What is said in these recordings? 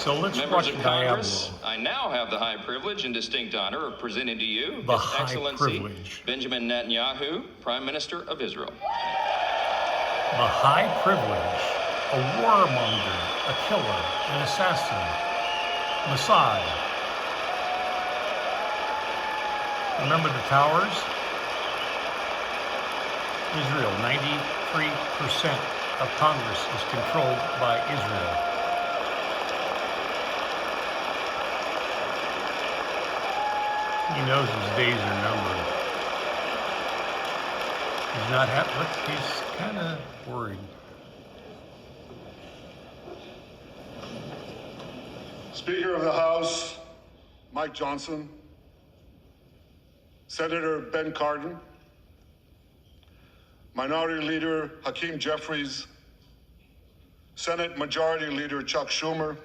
So let's Members watch of Diablo. Congress, I now have the high privilege and distinct honor of presenting to you The His high Excellency privilege. Benjamin Netanyahu, Prime Minister of Israel. The high privilege, a warmonger, a killer, an assassin, Mossad. Remember the towers? Israel, 93% of Congress is controlled by Israel. He knows his days are numbered. He's not happy. Look, he's kind of worried. Speaker of the House, Mike Johnson, Senator Ben Cardin, Minority Leader Hakeem Jeffries, Senate Majority Leader Chuck Schumer,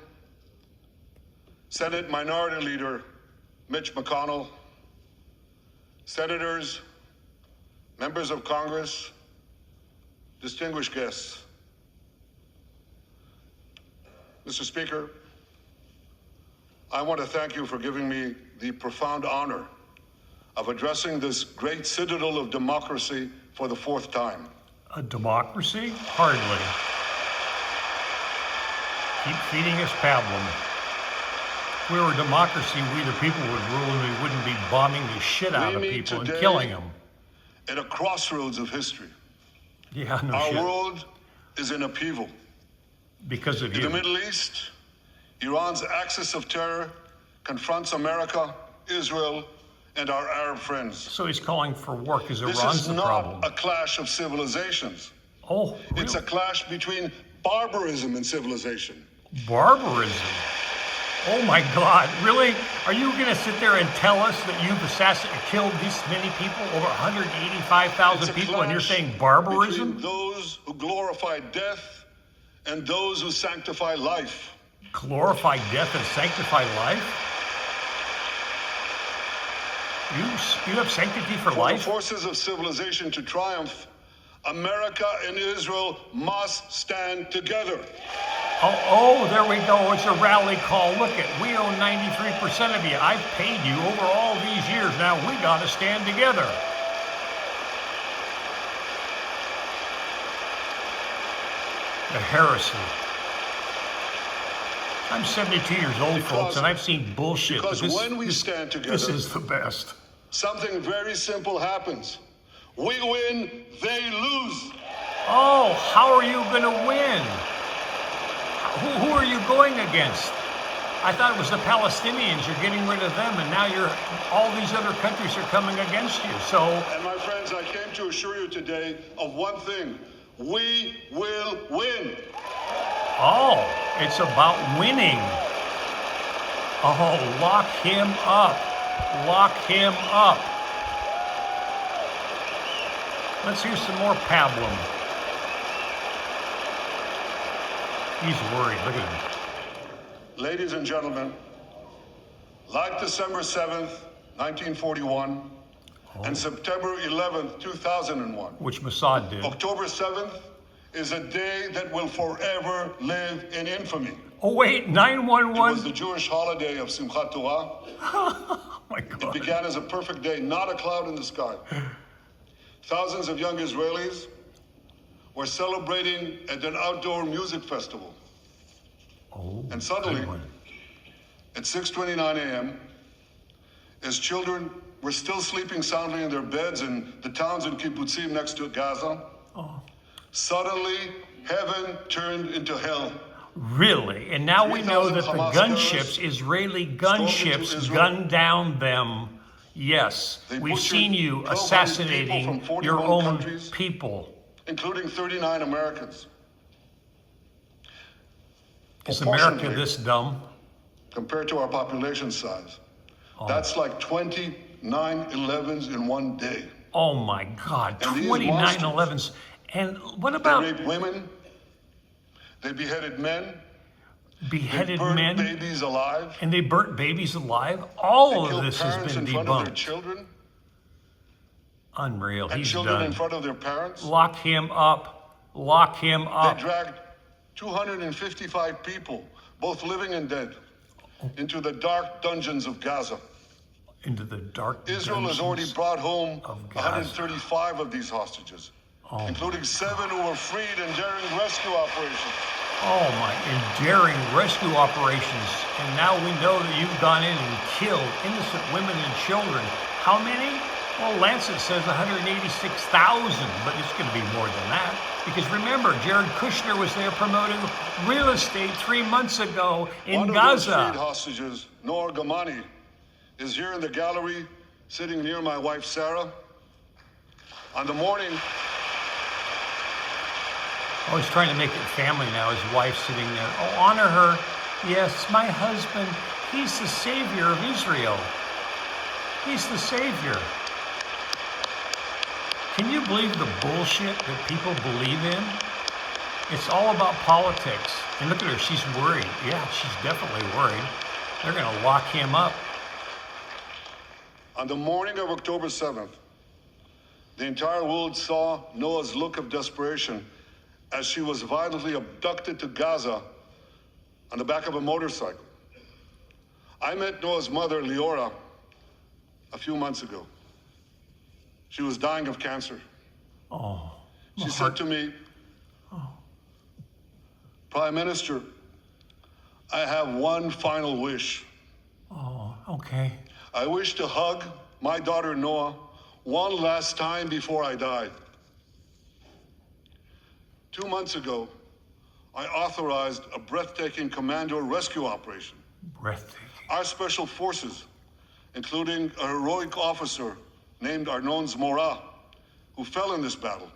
Senate Minority Leader Mitch McConnell, Senators, members of Congress, distinguished guests. Mr. Speaker, I want to thank you for giving me the profound honor of addressing this great citadel of democracy for the fourth time. A democracy? Hardly. Keep feeding us pablum. If we were a democracy, we the people would rule and we wouldn't be bombing the shit out of people and killing them. At a crossroads of history. Yeah, no Our shit. world is in upheaval. Because of In you. the Middle East, Iran's axis of terror confronts America, Israel, and our Arab friends. So he's calling for war because This Iran's is the not problem. a clash of civilizations. Oh, It's a really? clash between barbarism and civilization. Barbarism. Oh my God, really? Are you going to sit there and tell us that you've killed this many people, over 185,000 It's a people, and you're clash saying barbarism? between those who glorify death and those who sanctify life. Glorify death and sanctify life? You have sanctity for For the life? forces of civilization to triumph, America and Israel must stand together. Oh, there we go. It's a rally call. Look it, we own 93% of you. I've paid you over all these years. Now we got to stand together. The heresy. I'm 72 years old, folks, and I've seen bullshit. But Because when we stand together, this is the best. something very simple happens. We win, they lose. Oh, how are you going to win? Who are you going against? I thought it was the Palestinians. You're getting rid of them, and now all these other countries are coming against you. So, And my friends, I came to assure you today of one thing. We will win. oh, it's about winning. Oh, lock him up. Lock him up. Let's hear some more pablum. He's worried. Look at him. Ladies and gentlemen, like December 7th, 1941, and September 11th, 2001, Which Mossad did. October 7th is a day that will forever live in infamy. Oh, wait, It was 911? the Jewish holiday of Simchat Torah. Oh, my It God. began as a perfect day, not a cloud in the sky. Thousands of young Israelis were celebrating at an outdoor music festival. Oh, And suddenly, good one. at 6:29 a.m., as children were still sleeping soundly in their beds in the towns and kibbutzim next to Gaza, Oh, suddenly heaven turned into hell. really? And now we know that 3,000 the Hamas gunships, terrorists Israeli stormed gunships, into Israel. gunned down them. Yes, They we've butchered seen you 1,200 assassinating people from 41 your own countries. people. Including 39 Americans. Is America Proportionally, this dumb? compared to our population size, that's like 20 9/11s in one day. Oh my God, And these 29/11s. And what They about raped women, they beheaded men, they beheaded burned men? babies alive, And they burnt babies alive? they All of killed this has parents been in front of their debunked. children, Unreal. and He's children in done. front of their parents. Lock him up. Lock him They up. dragged 255 people, both living and dead, into the dark dungeons of Gaza. Into the dark Israel has already dungeons brought home of Gaza. 135 of these hostages, including 7 who were freed in daring rescue operations. Oh my, enduring rescue operations. And now we know that you've gone in and killed innocent women and children. How many? Well, Lancet says 186,000, but it's going to be more than that. Because remember, Jared Kushner was there promoting real estate 3 months ago in One Gaza. of those freed hostages, Noor Gamani, is here in the gallery, sitting near my wife, Sarah. On the morning... Oh, he's trying to make it family now. His wife's sitting there. Oh, honor her. Yes, my husband. He's the savior of Israel. He's the savior. Can you believe the bullshit that people believe in? It's all about politics. And look at her. She's worried. Yeah, she's definitely worried. They're going to lock him up. On the morning of October 7th, the entire world saw Noah's look of desperation as she was violently abducted to Gaza on the back of a motorcycle. I met Noah's mother, Leora, a few months ago. She was dying of cancer. Oh. She said to me, Prime Minister, I have one final wish. Oh, okay. I wish to hug my daughter Noah one last time before I die. 2 months ago, I authorized a breathtaking commando rescue operation. Breathtaking. Our special forces, including a heroic officer named Arnon Zmora, who fell in this battle,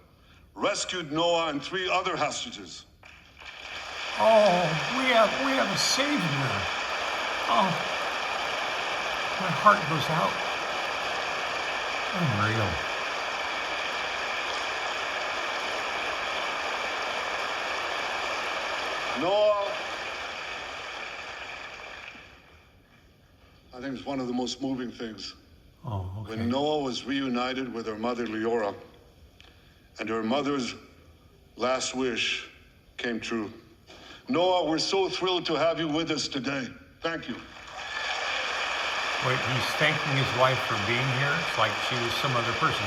rescued Noah and 3 other hostages. Oh, we have a savior. Oh, my heart goes out. Unreal. Noah, I think it's one of the most moving things. Oh, okay. When Noah was reunited with her mother, Leora, and her mother's last wish came true. Noah, we're so thrilled to have you with us today. Thank you. Wait, he's thanking his wife for being here? It's like she was some other person.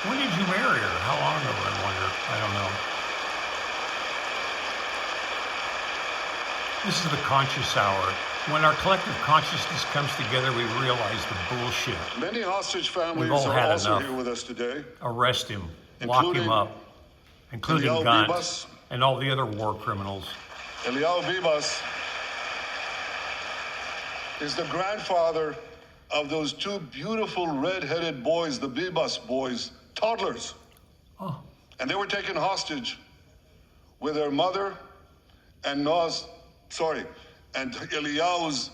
When did you marry her? How long ago, I wonder? I don't know. This is the conscious hour. When our collective consciousness comes together, we realize the bullshit. Many hostage families We've all are had also enough. here with us today. Arrest him. Lock him up. Including Eliyahu Gantz Bibas. and all the other war criminals. Eliyahu Bibas is the grandfather of those 2 beautiful red-headed boys, the Bibas boys, toddlers. Oh. And they were taken hostage with their mother and and Eliyahu's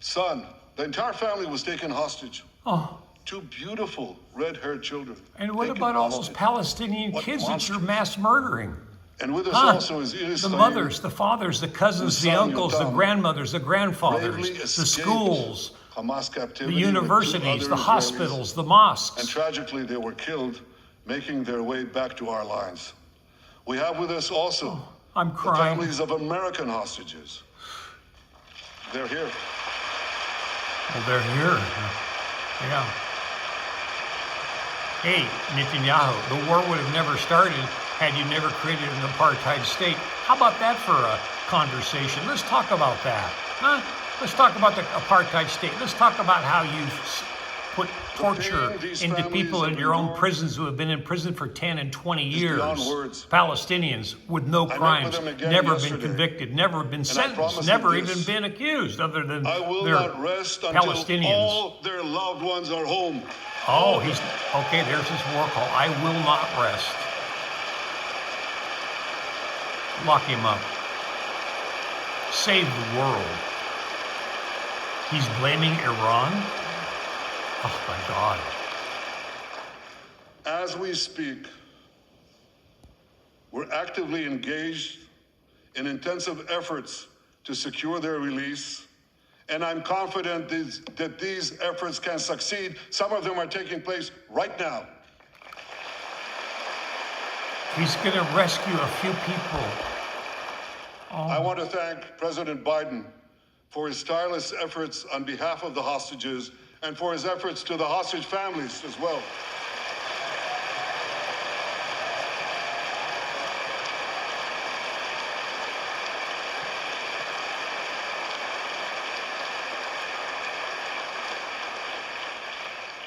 son. The entire family was taken hostage. Oh. 2 beautiful red-haired children. And what taken about all those hostage. Palestinian What kids that monsters. you're mass murdering? And with us Huh? also is The mothers, the fathers, the cousins, the Hussein uncles, the Yotam grandmothers, the grandfathers, bravely the escaped schools, Hamas the captivity with 2 universities, other the Israelis. hospitals, the And mosques. tragically, they were killed, making their way back to our lines. We have with us also I'm the crying. families of American hostages. They're here. Well, they're here. Yeah. Hey, Netanyahu, the war would have never started had you never created an apartheid state. How about that for a conversation? Let's talk about that. Huh? Let's talk about the apartheid state. Let's talk about how you put torture pain these into families people in have your own endured prisons who have been in prison for 10 and 20 years. beyond words. Palestinians with no met with crimes, them again never yesterday. been convicted, never been sentenced, promised never them even this. been accused other than I will their not rest until Palestinians. all their loved ones are home. Oh, he's okay. There's his war call. I will not rest. Lock him up. Save the world. He's blaming Iran? Oh my God. As we speak, we're actively engaged in intensive efforts to secure their release, and I'm confident that these efforts can succeed. Some of them are taking place right now. He's going to rescue a few people. I want to thank President Biden for his tireless efforts on behalf of the hostages and for his efforts to the hostage families as well.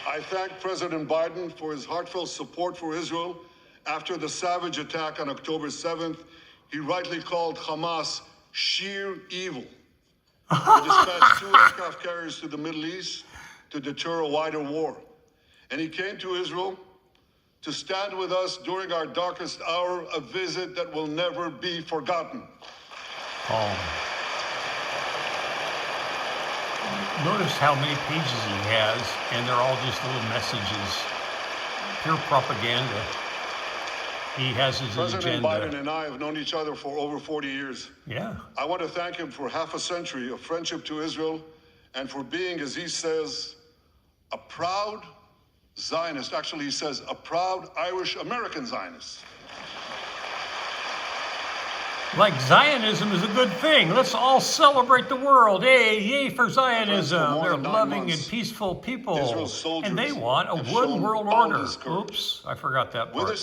I thank President Biden for his heartfelt support for Israel after the savage attack on October 7th. He rightly called Hamas sheer evil. He dispatched 2 aircraft carriers to the Middle East to deter a wider war. And he came to Israel to stand with us during our darkest hour, a visit that will never be forgotten. Notice how many pages he has, and they're all just little messages, pure propaganda. He has his President agenda. Biden and I have known each other for over 40 years. Yeah. I want to thank him for half a century of friendship to Israel and for being, as he says, a proud Zionist. Actually, he says a proud Irish-American Zionist. Like Zionism is a good thing. Let's all celebrate the world. Hey, yay for Zionism. They're loving and peaceful people. And they want a one world order. Oops, I forgot that part. With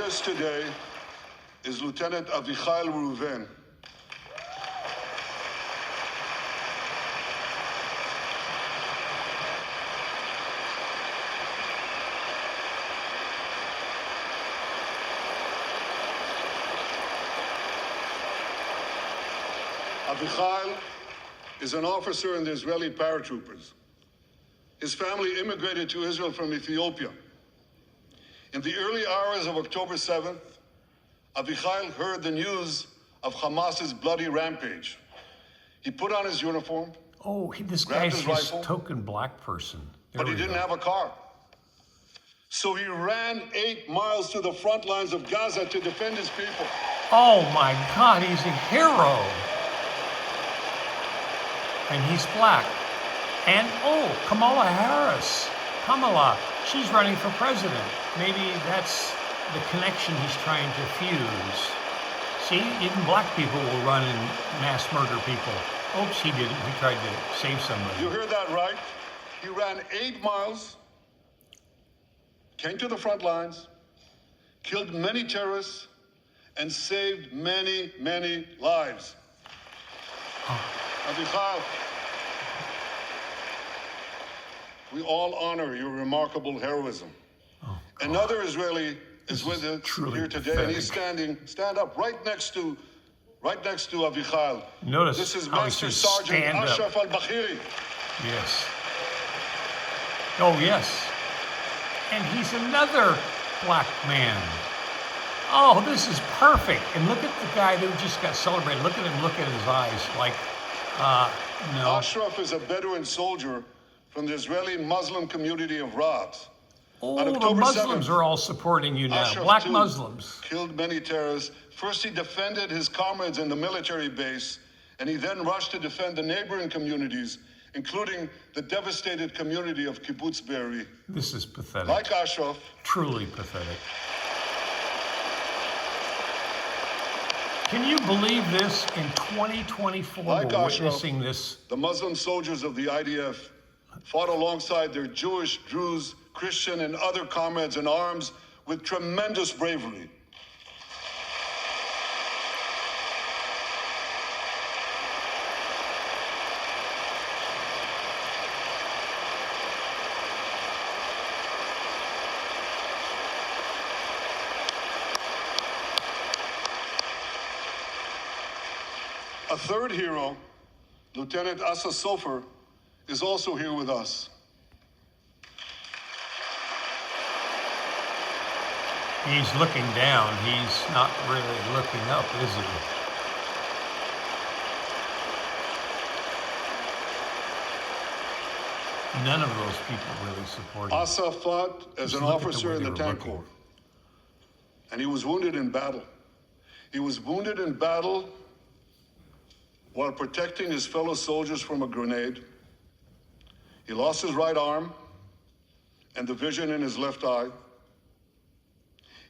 us today is Lieutenant Avichai Reuven. Avichai is an officer in the Israeli paratroopers. His family immigrated to Israel from Ethiopia. In the early hours of October 7th, Avichai heard the news of Hamas's bloody rampage. He put on his uniform. Oh, this guy's his token black person. But he didn't have a car. So he ran 8 miles to the front lines of Gaza to defend his people. Oh my God, he's a hero. And he's black. And oh, Kamala Harris. Kamala, she's running for president. Maybe that's the connection he's trying to fuse. See, even black people will run and mass murder people. Oops, he didn't. He tried to save somebody. You heard that right. He ran 8 miles, came to the front lines, killed many terrorists, and saved many, many lives. Avichai, we all honor your remarkable heroism. Another Israeli is with us here today, pathetic. and he's stand up right next to Avichai. Notice this is how he Master says Sergeant stand up. Ashraf al-Bakhiri. Yes. Oh, yes. And he's another black man. Oh, this is perfect. And look at the guy who just got celebrated. Look at him, look at his eyes. Like, no. Ashraf is a Bedouin soldier from the Israeli Muslim community of Raat. Oh, On the October Muslims 7th, are all supporting you now. Ashraf Black too Muslims. killed many terrorists. First, he defended his comrades in the military base, and he then rushed to defend the neighboring communities, including the devastated community of Kibbutz Be'eri. This is pathetic. Like Ashraf, Truly pathetic. Can you believe this? In 2024, Like we're Ashraf, witnessing this. the Muslim soldiers of the IDF fought alongside their Jewish, Druze, Christian, and other comrades in arms with tremendous bravery. A third hero, Lieutenant Asa Sofer, is also here with us. He's looking down. He's not really looking up, is he? None of those people really support him. Asa fought as Just an look at the officer way in they the were Tank looking. Corps, and he was wounded in battle. He was wounded in battle while protecting his fellow soldiers from a grenade. He lost his right arm, and the vision in his left eye.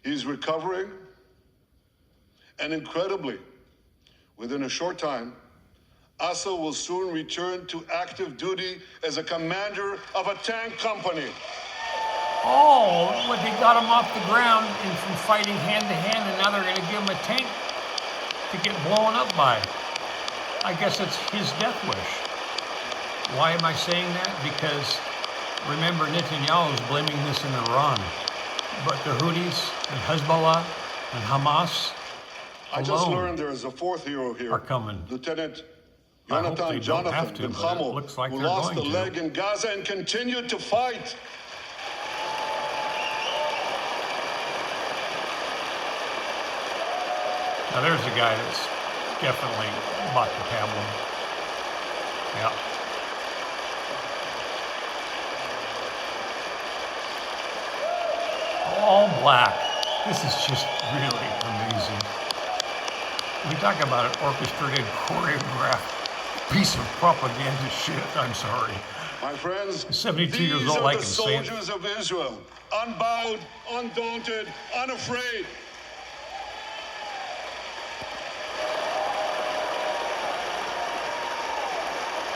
He's recovering, and incredibly, within a short time, Asa will soon return to active duty as a commander of a tank company. Oh, what, they got him off the ground and from fighting hand to hand, and now they're going to give him a tank to get blown up by. I guess it's his death wish. Why am I saying that? Because remember, Netanyahu is blaming this in Iran, but the Houthis and Hezbollah and Hamas I just alone learned there is a fourth hero here. are coming. Lieutenant I hope they don't have Jonathan to, Ben but it Hamel, looks like who they're lost a going to. leg in Gaza and continued to fight. Now there's a guy that's definitely bought the tablet. Yeah. All black. This is just really amazing. We talk about an orchestrated, choreographed piece of propaganda shit. I'm sorry. My friends, 72 these years old, are I the can say it. soldiers of Israel, unbowed, undaunted, unafraid.